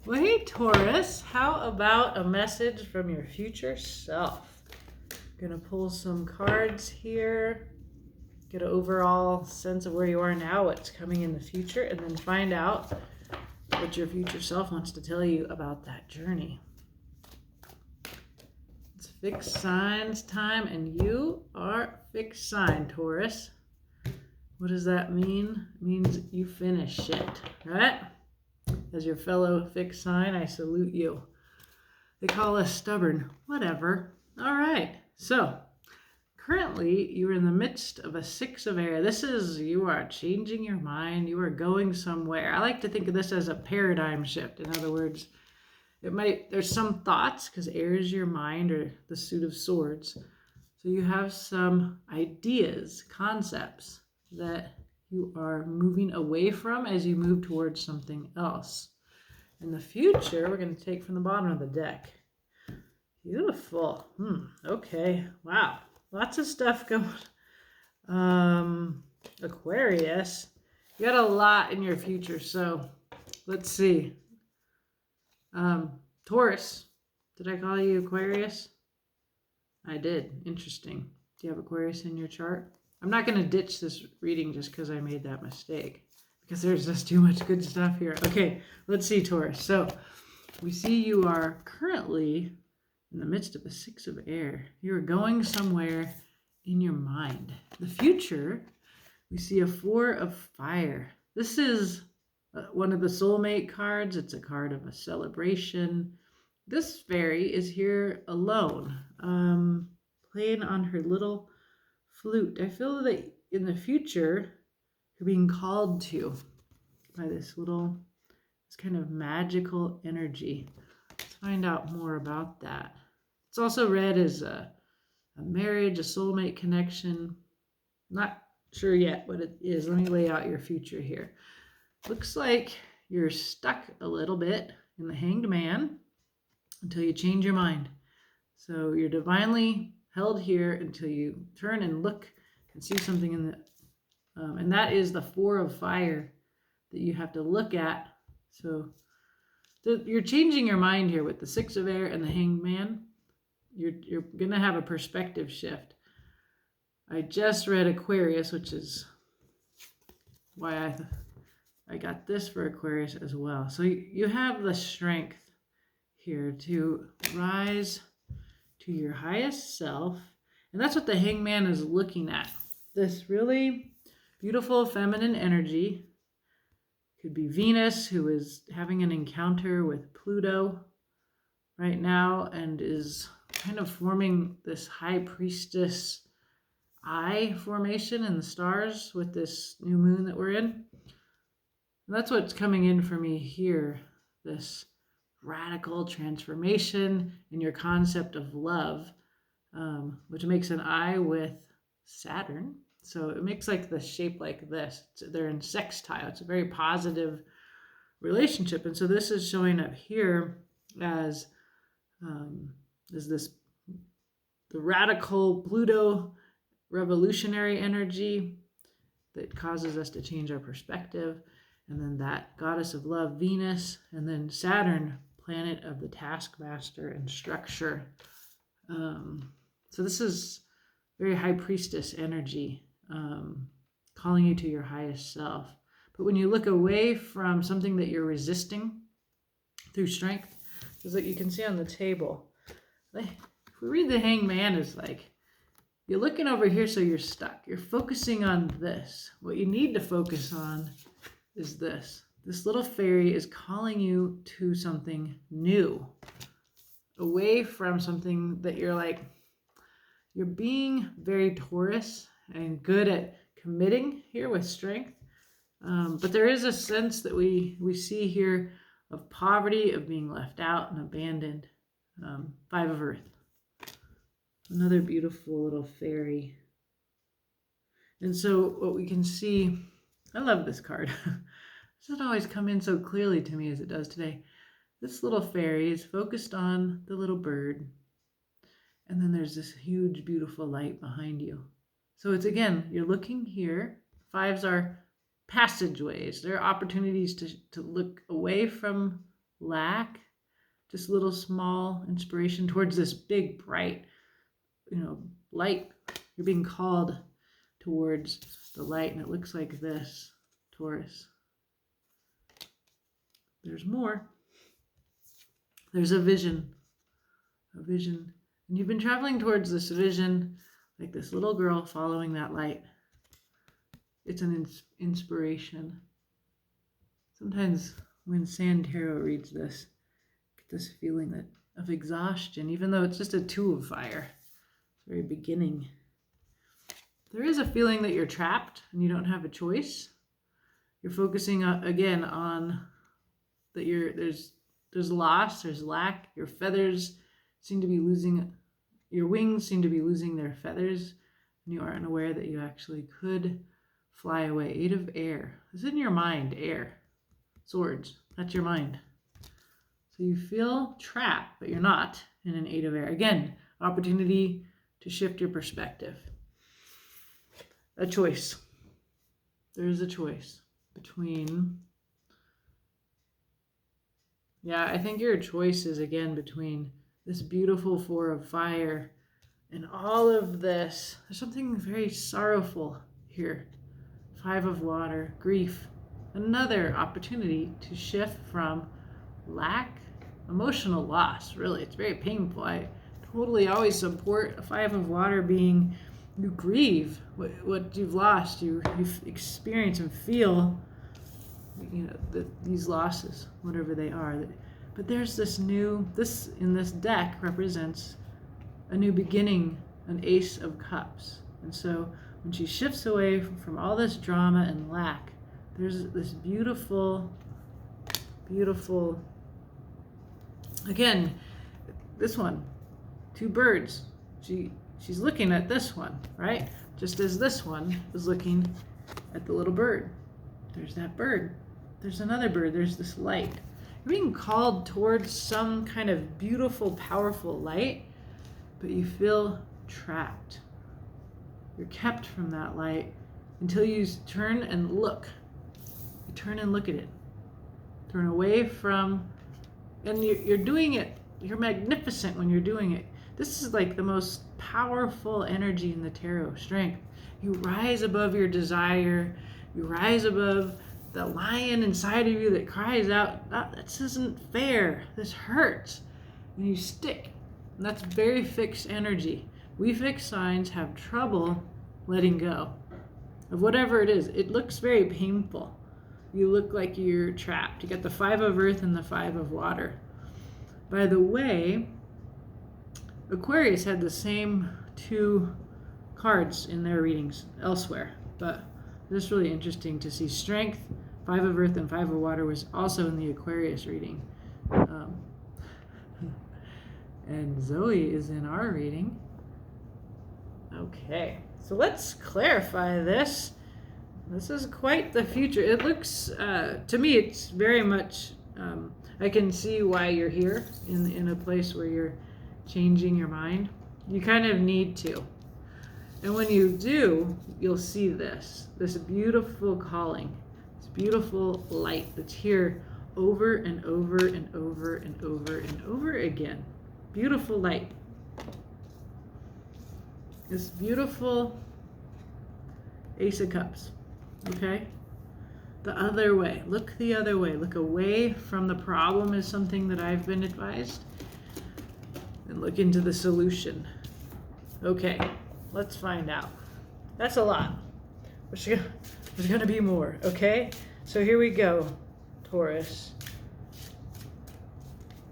Well, hey, Taurus, how about a message from your future self? Gonna pull some cards here, get an overall sense of where you are now, what's coming in the future, and then find out what your future self wants to tell you about that journey. It's fixed signs time, and you are fixed sign, Taurus. What does that mean? It means you finish it, right? As your fellow fixed sign, I salute you. They call us stubborn. Whatever. All right. So, currently, you're in the midst of a 6 of air. This is, you are changing your mind. You are going somewhere. I like to think of this as a paradigm shift. In other words, there's some thoughts, because air is your mind, or the suit of swords. So you have some ideas, concepts that you are moving away from as you move towards something else. In the future, we're going to take from the bottom of the deck. Beautiful. Okay. Wow. Lots of stuff going. Aquarius. You got a lot in your future. So let's see. Taurus. Did I call you Aquarius? I did. Interesting. Do you have Aquarius in your chart? I'm not going to ditch this reading just because I made that mistake, because there's just too much good stuff here. Okay, let's see, Taurus. So we see you are currently in the midst of a 6 of air. You are going somewhere in your mind. The future, we see a 4 of fire. This is one of the soulmate cards. It's a card of a celebration. This fairy is here alone, playing on her little flute. I feel that in the future, you're being called to by this kind of magical energy. Let's find out more about that. It's also read as a marriage, a soulmate connection. Not sure yet what it is. Let me lay out your future here. Looks like you're stuck a little bit in the Hanged Man until you change your mind. So you're divinely held here until you turn and look and see something in the and that is the 4 of fire that you have to look at. So you're changing your mind here with the 6 of air and the Hanged Man. You're going to have a perspective shift. I just read Aquarius, which is why I got this for Aquarius as well. So you have the strength here to rise to your highest self. And that's what the Hangman is looking at. This really beautiful feminine energy. Could be Venus, who is having an encounter with Pluto right now and is kind of forming this high priestess eye formation in the stars with this new moon that we're in. And that's what's coming in for me here. This radical transformation in your concept of love, which makes an eye with Saturn. So it makes like the shape like this. They're in sextile. It's a very positive relationship. And so this is showing up here as the radical Pluto revolutionary energy that causes us to change our perspective. And then that goddess of love, Venus, and then Saturn, planet of the taskmaster and structure. So this is very high priestess energy, calling you to your highest self. But when you look away from something that you're resisting through strength, because like you can see on the table, if we read the Hanged Man, it's like you're looking over here, so you're stuck. You're focusing on this. What you need to focus on is this. This little fairy is calling you to something new, away from something that you're being very Taurus and good at committing here with strength. But there is a sense that we see here of poverty, of being left out and abandoned. 5 of Earth. Another beautiful little fairy. And so what we can see, I love this card. It doesn't always come in so clearly to me as it does today. This little fairy is focused on the little bird. And then there's this huge, beautiful light behind you. So it's, again, you're looking here. 5s are passageways. There are opportunities to look away from lack, just little small inspiration towards this big, bright, light. You're being called towards the light, and it looks like this, Taurus. There's more. There's a vision. A vision. And you've been traveling towards this vision like this little girl following that light. It's an inspiration. Sometimes when Sand Tarot reads this, I get this feeling of exhaustion, even though it's just a 2 of fire. It's the very beginning. There is a feeling that you're trapped and you don't have a choice. You're focusing again on that there's loss, there's lack. Your feathers seem to be losing, your wings seem to be losing their feathers, and you are unaware that you actually could fly away. 8 of air. This is in your mind, air. Swords, that's your mind. So you feel trapped, but you're not in an 8 of air. Again, opportunity to shift your perspective. A choice. There is a choice between, I think your choice is again between this beautiful 4 of fire and all of this. There's something very sorrowful here. 5 of water, grief. Another opportunity to shift from lack, emotional loss, really. It's very painful. I totally always support a 5 of water being, you grieve what you've lost. You experience and feel, these losses, whatever they are. But there's this in this deck represents a new beginning, an Ace of Cups. And so when she shifts away from all this drama and lack, there's this beautiful, beautiful, again, this one, 2 birds. She's looking at this one, right? Just as this one is looking at the little bird. There's that bird. There's another bird. There's this light. You're being called towards some kind of beautiful, powerful light, but you feel trapped. You're kept from that light until you turn and look. You turn and look at it. Turn away from, and you're doing it. You're magnificent when you're doing it. This is like the most powerful energy in the tarot, strength. You rise above your desire. You rise above the lion inside of you that cries out, this isn't fair. This hurts. And you stick. And that's very fixed energy. We fixed signs have trouble letting go of whatever it is. It looks very painful. You look like you're trapped. You got the 5 of earth and the 5 of water. By the way, Aquarius had the same 2 cards in their readings elsewhere, but this is really interesting to see. Strength, 5 of earth and 5 of water was also in the Aquarius reading. And Zoe is in our reading. Okay, so let's clarify this. This is quite the future. It looks, to me, it's very much, I can see why you're here in a place where you're changing your mind. You kind of need to. And when you do, you'll see this beautiful calling, this beautiful light that's here over and over and over and over and over again. Beautiful light. This beautiful Ace of Cups, okay? The other way. Look the other way. Look away from the problem is something that I've been advised. And look into the solution. Okay, let's find out. That's a lot. There's going to be more, okay? So here we go, Taurus.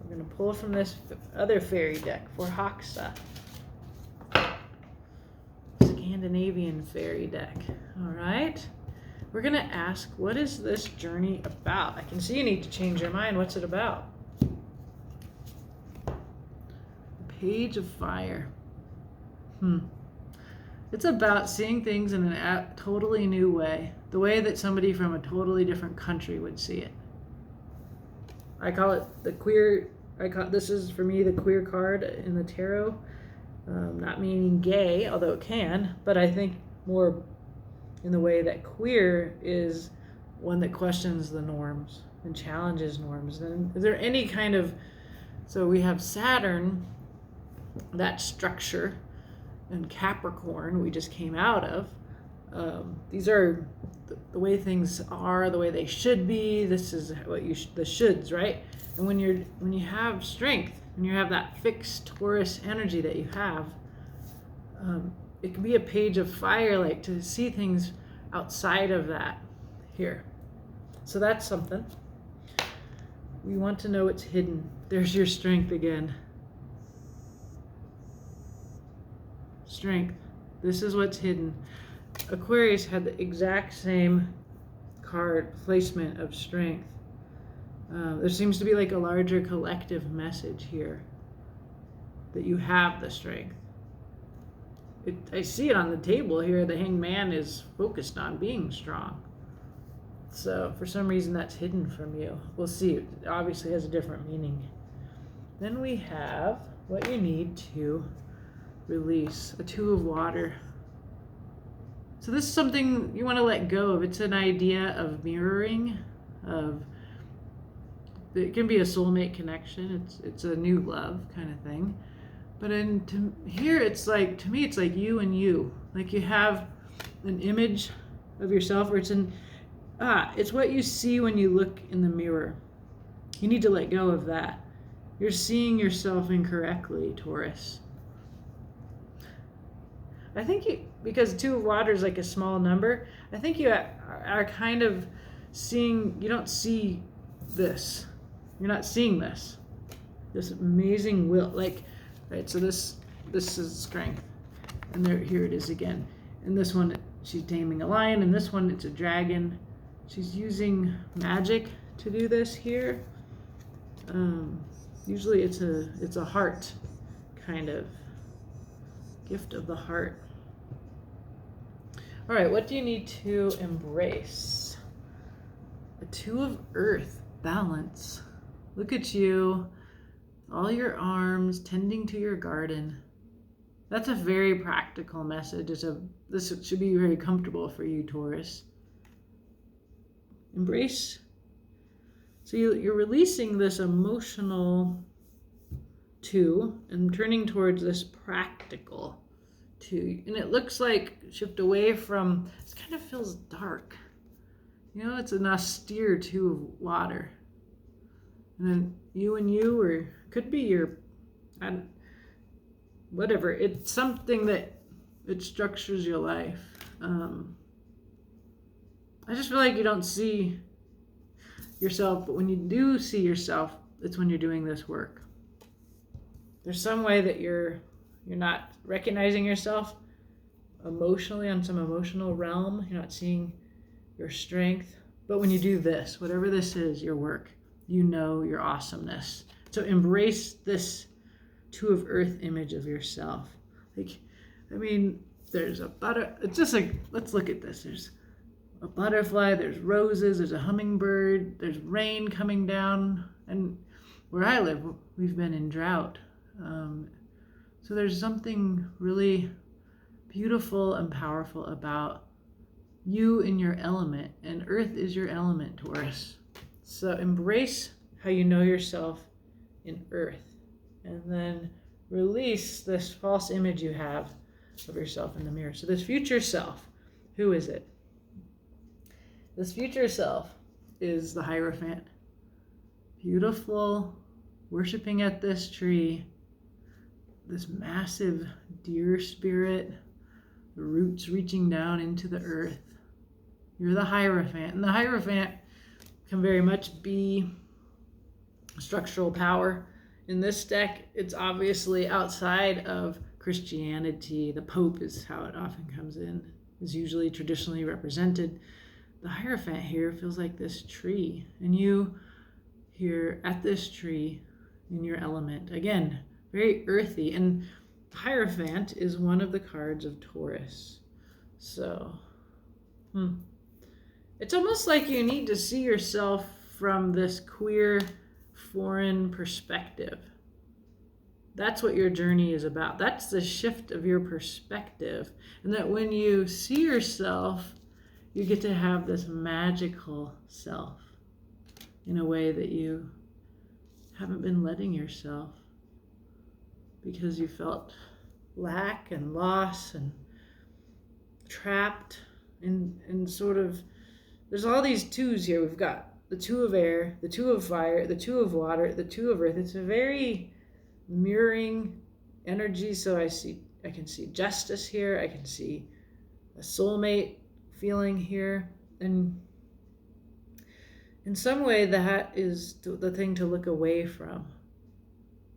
We're going to pull from this other fairy deck for Haxa. Scandinavian fairy deck. All right. We're going to ask, what is this journey about? I can see you need to change your mind. What's it about? Page of Fire. It's about seeing things in a totally new way. The way that somebody from a totally different country would see it. I call it the queer, this is for me the queer card in the tarot. Not meaning gay, although it can, but I think more in the way that queer is one that questions the norms. and challenges norms. And is there any kind of, so we have Saturn, that structure, and Capricorn we just came out of. These are the way things are, the way they should be. This is what you the shoulds, right? And when you have strength, when you have that fixed Taurus energy that you have, it can be a page of fire, like to see things outside of that here. So that's something. We want to know what's hidden. There's your strength again. Strength. This is what's hidden. Aquarius had the exact same card placement of strength. There seems to be like a larger collective message here that you have the strength. I see it on the table here. The Hanged Man is focused on being strong. So for some reason that's hidden from you. We'll see. It obviously has a different meaning. Then we have what you need to release. A Two of Water. So this is something you want to let go of. It's an idea of mirroring, of it can be a soulmate connection. It's a new love kind of thing. But here it's like, to me, it's like you and you. Like you have an image of yourself, or it's what you see when you look in the mirror. You need to let go of that. You're seeing yourself incorrectly, Taurus. I think because Two of Water is like a small number, I think you are kind of seeing, you don't see this. You're not seeing this amazing will. Like, right, so this is strength. And here it is again. And this one, she's taming a lion. And this one, it's a dragon. She's using magic to do this here. Usually it's a heart kind of gift of the heart. All right, what do you need to embrace? A Two of Earth, balance. Look at you, all your arms tending to your garden. That's a very practical message. This should be very comfortable for you, Taurus. Embrace. So you're releasing this emotional two and turning towards this practical two. And it looks like shift away from, this kind of feels dark. You know, it's an austere Two of Water. And then you and you, or could be whatever. It's something that it structures your life. I just feel like you don't see yourself, but when you do see yourself, it's when you're doing this work. There's some way that you're not recognizing yourself emotionally on some emotional realm. You're not seeing your strength. But when you do this, whatever this is, your work, you know your awesomeness. So embrace this Two of Earth image of yourself. Like, I mean, there's it's just like, let's look at this. There's a butterfly, there's roses, there's a hummingbird, there's rain coming down. And where I live, we've been in drought. So there's something really beautiful and powerful about you in your element. And Earth is your element, Taurus. So embrace how you know yourself in Earth. And then release this false image you have of yourself in the mirror. So this future self, who is it? This future self is the Hierophant. Beautiful, worshiping at this tree, this massive deer spirit, the roots reaching down into the earth. You're the Hierophant. And the Hierophant can very much be structural power. In this deck, it's obviously outside of Christianity. The Pope is how it often comes in, is usually traditionally represented. The Hierophant here feels like this tree, and you here at this tree in your element. Again, very earthy, and Hierophant is one of the cards of Taurus. So, it's almost like you need to see yourself from this queer, foreign perspective. That's what your journey is about. That's the shift of your perspective. And that when you see yourself, you get to have this magical self. in a way that you haven't been letting yourself, because you felt lack and loss and trapped in sort of, there's all these twos here. We've got the two of air, the two of fire, the two of water, the two of earth. It's a very mirroring energy. So I can see justice here. I can see a soulmate feeling here. And in some way, that is the thing to look away from.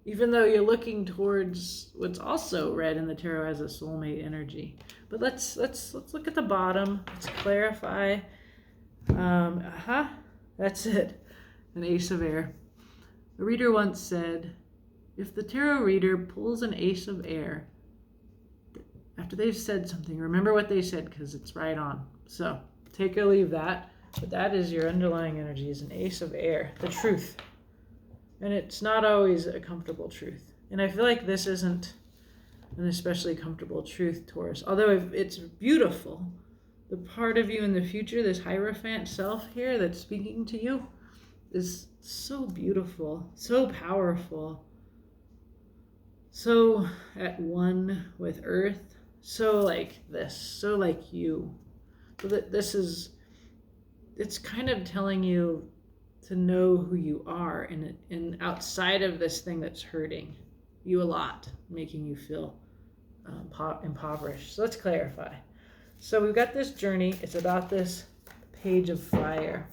Even though you're looking towards what's also read in the tarot as a soulmate energy. But let's look at the bottom. Let's clarify. That's it. An ace of air. A reader once said, if the tarot reader pulls an ace of air, after they've said something, remember what they said, because it's right on. So take or leave that. But that is your underlying energy, is an ace of air, the truth. And it's not always a comfortable truth. And I feel like this isn't an especially comfortable truth, Taurus. Although it's beautiful, the part of you in the future, this Hierophant self here that's speaking to you, is so beautiful, so powerful, so at one with earth, so like this, so like you. So that this is, it's kind of telling you to know who you are and outside of this thing that's hurting you a lot, making you feel impoverished. So let's clarify. So we've got this journey. It's about this page of fire.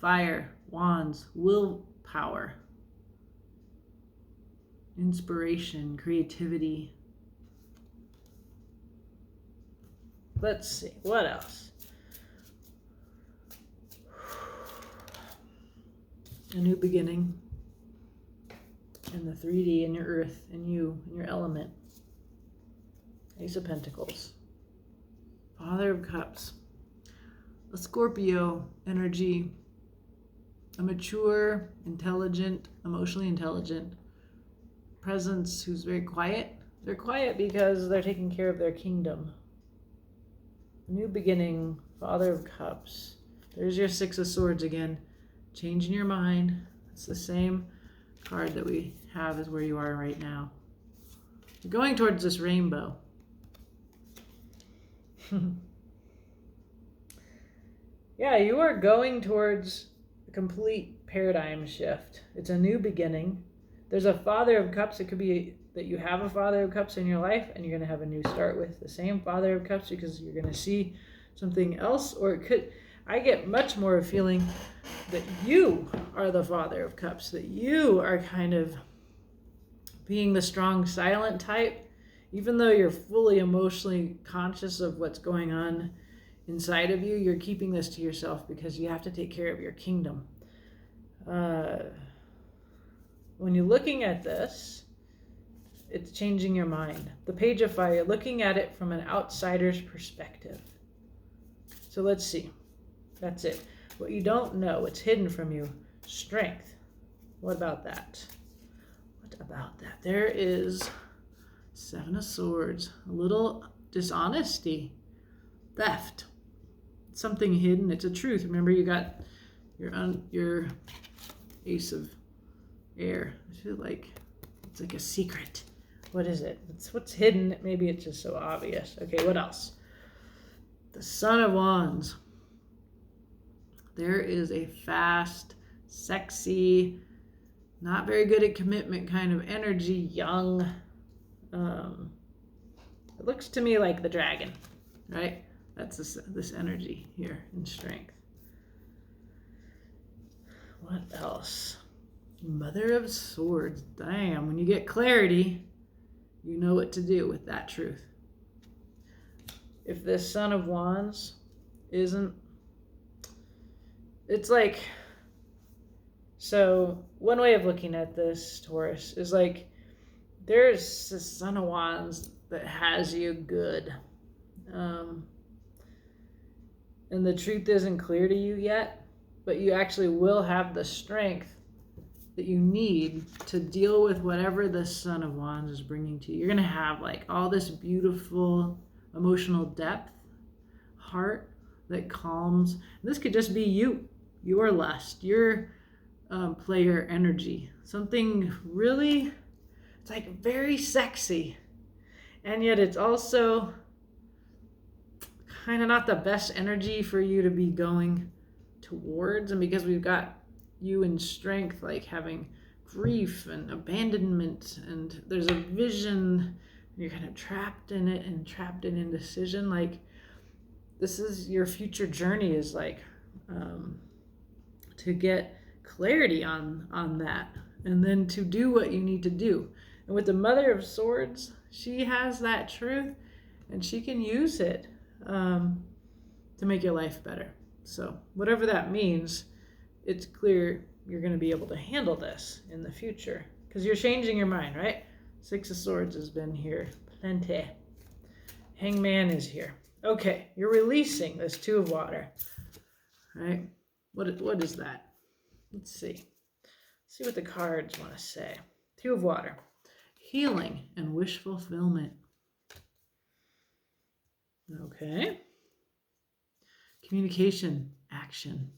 Fire, wands, willpower, inspiration, creativity. Let's see, what else? A new beginning in the 3D, in your earth, in you, in your element. Ace of Pentacles. Father of Cups. A Scorpio energy. A mature, intelligent, emotionally intelligent presence who's very quiet. They're quiet because they're taking care of their kingdom. A new beginning, Father of Cups. There's your Six of Swords again. Changing your mind. It's the same card that we have as where you are right now. You're going towards this rainbow. Yeah, you are going towards a complete paradigm shift. It's a new beginning. There's a Father of Cups. It could be that you have a Father of Cups in your life and you're going to have a new start with the same Father of Cups because you're going to see something else. Or it could, I get much more of a feeling that you are the Father of Cups, that you are kind of being the strong, silent type, even though you're fully emotionally conscious of what's going on inside of you, you're keeping this to yourself because you have to take care of your kingdom. When you're looking at this, it's changing your mind. The Page of Fire, you're looking at it from an outsider's perspective. So let's see. That's it. What you don't know, what's hidden from you. Strength. What about that? What about that? There is Seven of Swords. A little dishonesty. Theft. Something hidden. It's a truth. Remember, you got your Ace of Air. I feel like it's like a secret. What is it? It's what's hidden. Maybe it's just so obvious. Okay, what else? The Son of Wands. There is a fast, sexy, not very good at commitment kind of energy, young. It looks to me like the dragon, right? That's this energy here in strength. What else? Mother of Swords. Damn, when you get clarity, you know what to do with that truth. If this Son of Wands isn't, it's like, so one way of looking at this, Taurus, is like there's this Son of Wands that has you good. And the truth isn't clear to you yet, but you actually will have the strength that you need to deal with whatever the Son of Wands is bringing to you. You're going to have like all this beautiful emotional depth, heart that calms. And this could just be you. your lust, your player energy. Something really, it's like very sexy. And yet it's also kind of not the best energy for you to be going towards. And because we've got you in strength, like having grief and abandonment, and there's a vision, and you're kind of trapped in it and trapped in indecision. Like, this is your future journey, is like to get clarity on that, and then to do what you need to do. And with the Mother of Swords, she has that truth, and she can use it to make your life better. So whatever that means, it's clear you're going to be able to handle this in the future, because you're changing your mind, right? Six of Swords has been here plenty. Hangman is here. Okay, you're releasing this Two of Water, right? What is that? Let's see. See what the cards want to say. Two of Water. Healing and wish fulfillment. Okay. Communication, action.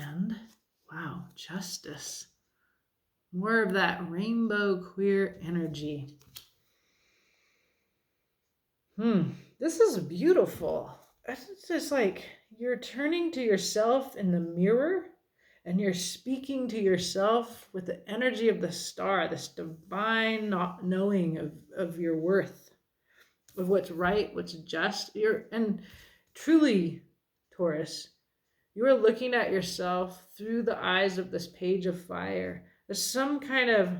And, wow, justice. More of that rainbow queer energy. This is beautiful. It's just like you're turning to yourself in the mirror, and you're speaking to yourself with the energy of the star, this divine knowing of your worth, of what's right, what's just. And truly, Taurus, you are looking at yourself through the eyes of this Page of Fire. There's some kind of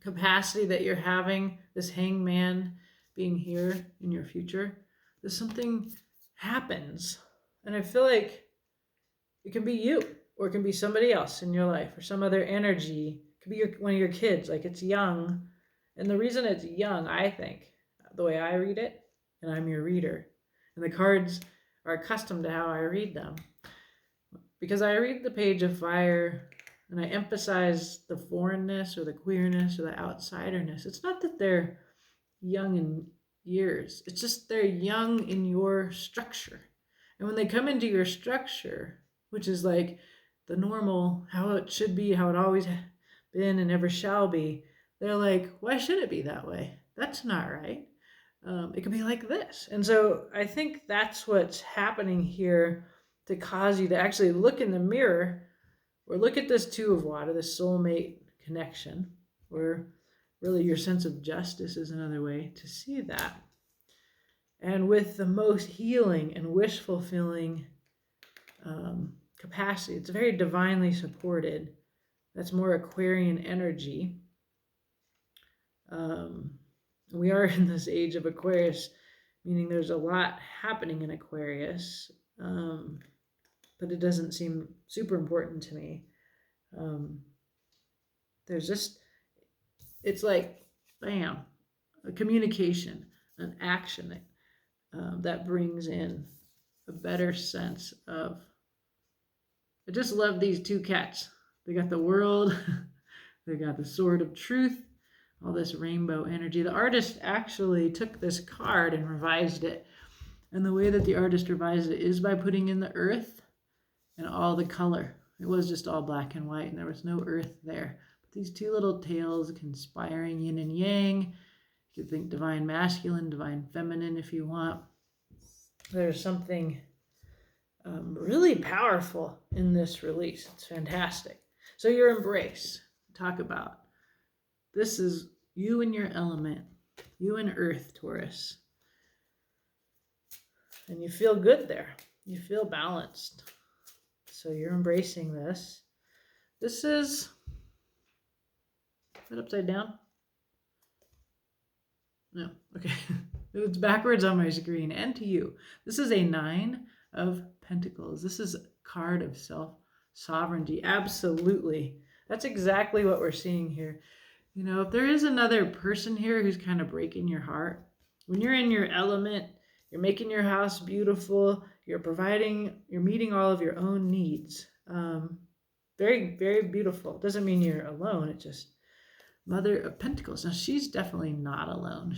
capacity that you're having, this Hangman being here in your future. There's something happens, and I feel like it can be you, or it can be somebody else in your life, or some other energy. It could be one of your kids. Like, it's young, and the reason it's young, I think, the way I read it, and I'm your reader, and the cards are accustomed to how I read them, because I read the Page of Fire and I emphasize the foreignness or the queerness or the outsiderness. It's not that they're young in years, it's just they're young in your structure. And when they come into your structure, which is like the normal, how it should be, how it always been and ever shall be, they're like, why should it be that way? That's not right. It could be like this. And so I think that's what's happening here, to cause you to actually look in the mirror, or look at this Two of Water, this soulmate connection, or really your sense of justice is another way to see that. And with the most healing and wish fulfilling capacity, it's very divinely supported. That's more Aquarian energy. We are in this age of Aquarius, meaning there's a lot happening in Aquarius, but it doesn't seem super important to me. There's just, it's like, bam, a communication, an action that brings in a better sense of, I just love these two cats. They got the world, they got the Sword of Truth, all this rainbow energy. The artist actually took this card and revised it. And the way that the artist revised it is by putting in the earth and all the color. It was just all black and white, and there was no earth there. But these two little tails conspiring, yin and yang. You could think divine masculine, divine feminine if you want. There's something really powerful in this release. It's fantastic. So your embrace, talk about. This is you in your element, you in Earth, Taurus. And you feel good there. You feel balanced. So you're embracing this. This is it upside down? No, okay. It's backwards on my screen. And to you, this is a 9 of Pentacles. This is a card of self-sovereignty. Absolutely. That's exactly what we're seeing here. You know, if there is another person here who's kind of breaking your heart, when you're in your element, you're making your house beautiful, you're meeting all of your own needs. Very, very beautiful. Doesn't mean you're alone. It's just Mother of Pentacles. Now, she's definitely not alone.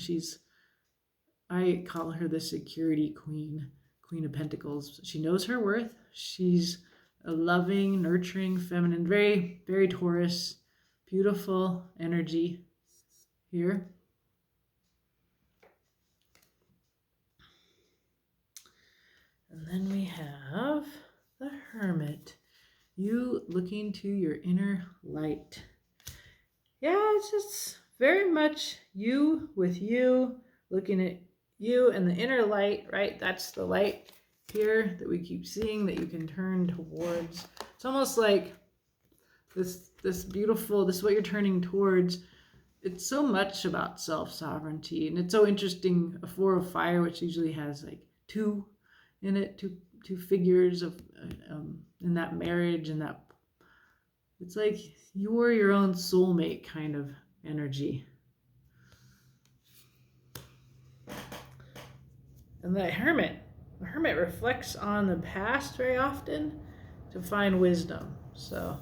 I call her the security queen, Queen of Pentacles. She knows her worth. She's a loving, nurturing, feminine, very, very Taurus, beautiful energy here. And then we have the Hermit. You looking to your inner light. Yeah, it's just very much you with you, looking at you and the inner light, right? That's the light here that we keep seeing that you can turn towards. It's almost like this beautiful, this is what you're turning towards. It's so much about self-sovereignty, and it's so interesting. A 4 of fire, which usually has like two in it, two figures of in that marriage, and that it's like you're your own soulmate kind of energy. And the hermit reflects on the past very often to find wisdom. So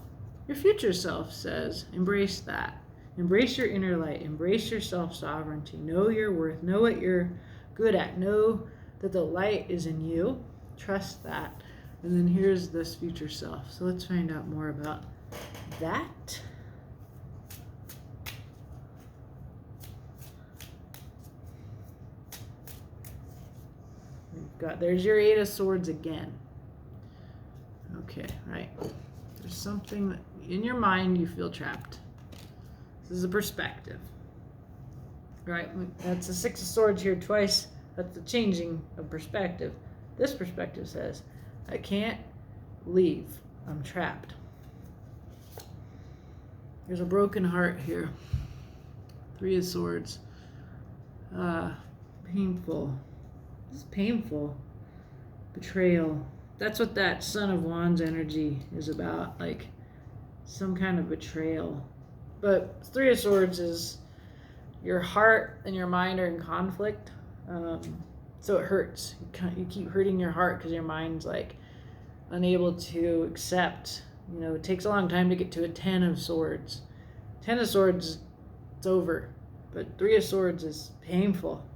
your future self says, embrace that. Embrace your inner light. Embrace your self-sovereignty. Know your worth. Know what you're good at. Know that the light is in you. Trust that. And then here's this future self. So let's find out more about that. There's your 8 of Swords again. Okay, right. There's something that in your mind you feel trapped. This is a perspective. Right? That's the 6 of Swords here twice. That's the changing of perspective. This perspective says, I can't leave. I'm trapped. There's a broken heart here. 3 of Swords. Painful. This is painful. Betrayal. That's what that Son of Wands energy is about. Like some kind of betrayal. But 3 of Swords is your heart and your mind are in conflict. So it hurts. You keep hurting your heart because your mind's like unable to accept. You know, it takes a long time to get to a 10 of Swords. 10 of Swords, it's over. But 3 of Swords is painful.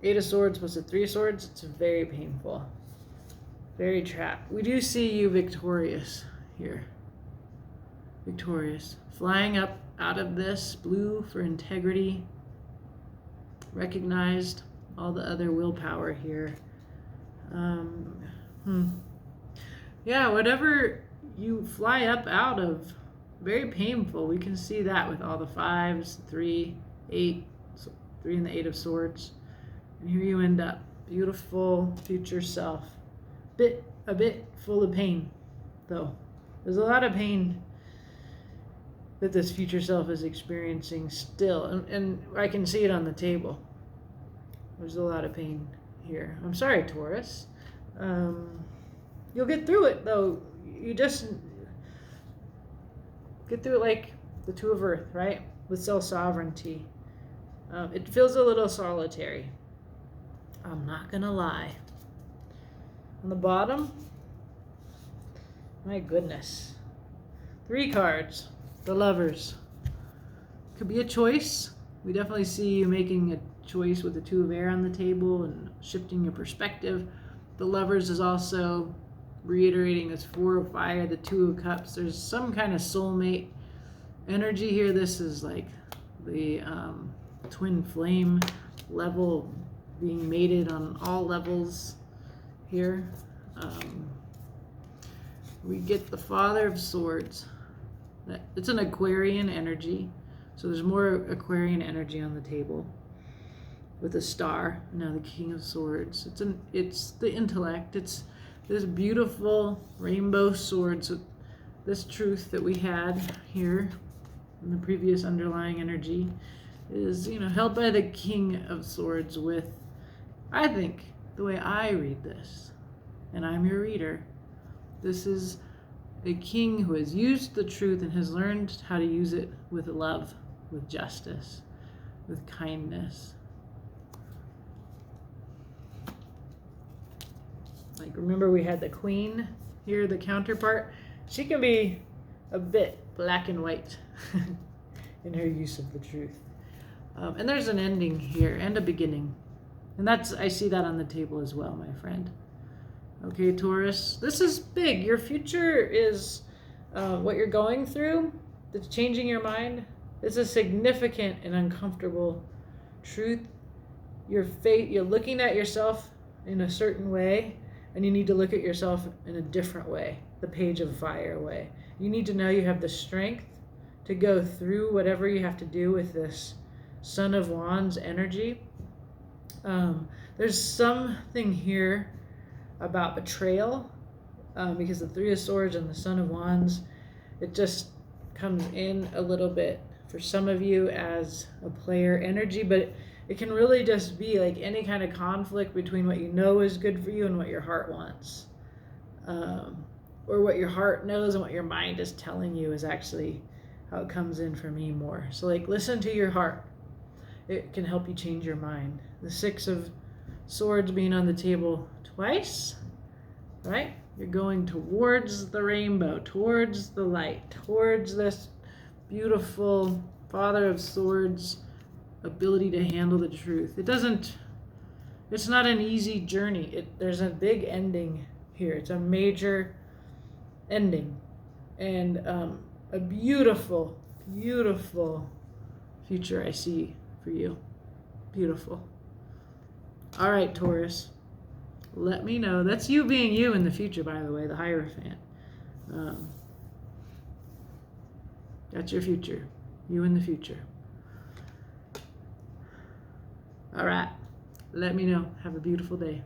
8 of Swords plus a 3 of Swords, it's very painful. Very trapped. We do see you victorious here. Victorious. Flying up out of this, blue for integrity. Recognized all the other willpower here. Yeah, whatever you fly up out of, very painful. We can see that with all the 5s, 3, 8, 3 and the 8 of Swords. And here you end up, beautiful future self. A bit full of pain, though. There's a lot of pain that this future self is experiencing still, and I can see it on the table. There's a lot of pain here. I'm sorry, Taurus. You'll get through it, though. You just get through it like the 2 of Earth, right? With self-sovereignty. It feels a little solitary. I'm not gonna lie. On the bottom, my goodness. 3 cards, the Lovers. Could be a choice. We definitely see you making a choice with the 2 of Air on the table and shifting your perspective. The Lovers is also reiterating this 4 of Fire, the 2 of Cups. There's some kind of soulmate energy here. This is like the twin flame level, being mated on all levels here. We get the Father of Swords. It's an Aquarian energy, so there's more Aquarian energy on the table with a star. Now the King of Swords. It's the intellect. It's this beautiful rainbow sword. So this truth that we had here in the previous underlying energy is, held by the King of Swords with, I think, the way I read this, and I'm your reader, this is a king who has used the truth and has learned how to use it with love, with justice, with kindness. Like, remember we had the Queen here, the counterpart. She can be a bit black and white in her use of the truth. And there's an ending here and a beginning. And I see that on the table as well, my friend. Okay, Taurus. This is big. Your future is what you're going through that's changing your mind. It's a significant and uncomfortable truth. You're looking at yourself in a certain way, and you need to look at yourself in a different way, the page of fire way. You need to know you have the strength to go through whatever you have to do with this Son of Wands energy. There's something here about betrayal, because the Three of Swords and the Son of Wands, it just comes in a little bit for some of you as a player energy, but it can really just be like any kind of conflict between what you know is good for you and what your heart wants, or what your heart knows and what your mind is telling you is actually how it comes in for me more. So like, listen to your heart. It can help you change your mind. The Six of Swords being on the table twice, right? You're going towards the rainbow, towards the light, towards this beautiful Father of Swords ability to handle the truth. It's not an easy journey. There's a big ending here. It's a major ending, and a beautiful, beautiful future I see for you. Beautiful. All right, Taurus. Let me know. That's you being you in the future, by the way, the Hierophant. That's your future. You in the future. All right. Let me know. Have a beautiful day.